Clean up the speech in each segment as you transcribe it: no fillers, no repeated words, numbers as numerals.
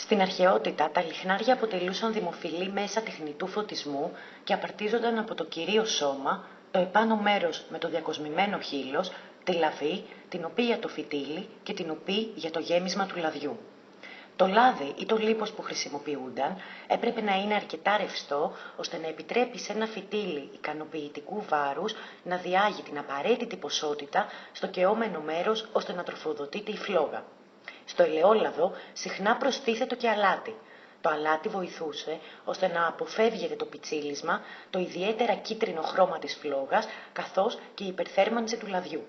Στην αρχαιότητα, τα λιχνάρια αποτελούσαν δημοφιλή μέσα τεχνητού φωτισμού και απαρτίζονταν από το κυρίω σώμα, το επάνω μέρος με το διακοσμημένο χείλος, τη λαβή, την οποία για το φυτίλι και την οπή για το γέμισμα του λαδιού. Το λάδι ή το λίπος που χρησιμοποιούνταν έπρεπε να είναι αρκετά ρευστό ώστε να επιτρέπει σε ένα φυτίλι ικανοποιητικού βάρους να διάγει την απαραίτητη ποσότητα στο καιόμενο μέρος ώστε να τροφοδοτείται η φλόγα. Στο ελαιόλαδο συχνά προστίθετο και αλάτι. Το αλάτι βοηθούσε ώστε να αποφεύγεται το πιτσίλισμα, το ιδιαίτερα κίτρινο χρώμα της φλόγας, καθώς και η υπερθέρμανση του λαδιού.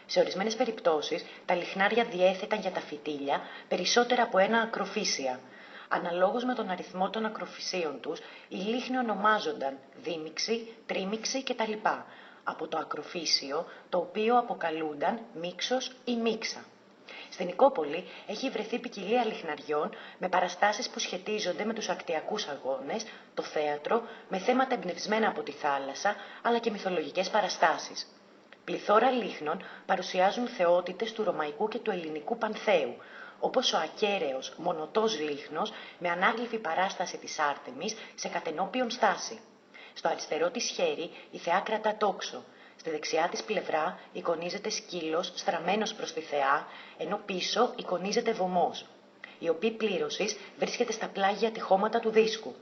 Σε ορισμένες περιπτώσεις, τα λιχνάρια διέθεταν για τα φυτίλια περισσότερα από ένα ακροφύσια. Αναλόγως με τον αριθμό των ακροφυσίων τους, οι λίχνοι ονομάζονταν δίμηξη, τρίμηξη κτλ. Από το ακροφύσιο, το οποίο αποκαλούνταν μίξος ή μίξα. Στην Νικόπολη έχει βρεθεί ποικιλία λιχναριών με παραστάσεις που σχετίζονται με τους ακτιακούς αγώνες, το θέατρο, με θέματα εμπνευσμένα από τη θάλασσα, αλλά και μυθολογικές παραστάσεις. Πληθώρα λίχνων παρουσιάζουν θεότητες του ρωμαϊκού και του ελληνικού πανθέου, όπως ο ακέραιος μονοτός λίχνος με ανάγλυφη παράσταση της Άρτεμις σε κατενόπιον στάση. Στο αριστερό της χέρι η θεά κρατά τόξο. Στη δεξιά της πλευρά εικονίζεται σκύλος στραμμένος προς τη θεά, ενώ πίσω εικονίζεται βωμός. Η οπή πλήρωσης βρίσκεται στα πλάγια τυχώματα του δίσκου.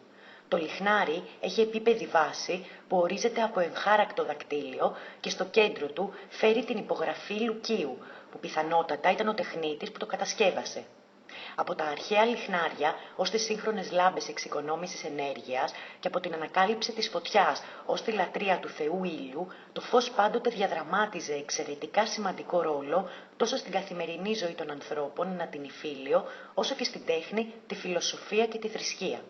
Το λιχνάρι έχει επίπεδη βάση που ορίζεται από εγχάρακτο δακτύλιο και στο κέντρο του φέρει την υπογραφή Λουκίου, που πιθανότατα ήταν ο τεχνίτης που το κατασκεύασε. Από τα αρχαία λιχνάρια ως τις σύγχρονες λάμπες εξοικονόμησης ενέργειας και από την ανακάλυψη της φωτιάς ως τη λατρεία του Θεού Ήλιου, το φως πάντοτε διαδραμάτιζε εξαιρετικά σημαντικό ρόλο τόσο στην καθημερινή ζωή των ανθρώπων, να την υφήλιο, όσο και στην τέχνη, τη φιλοσοφία και τη θρησκεία.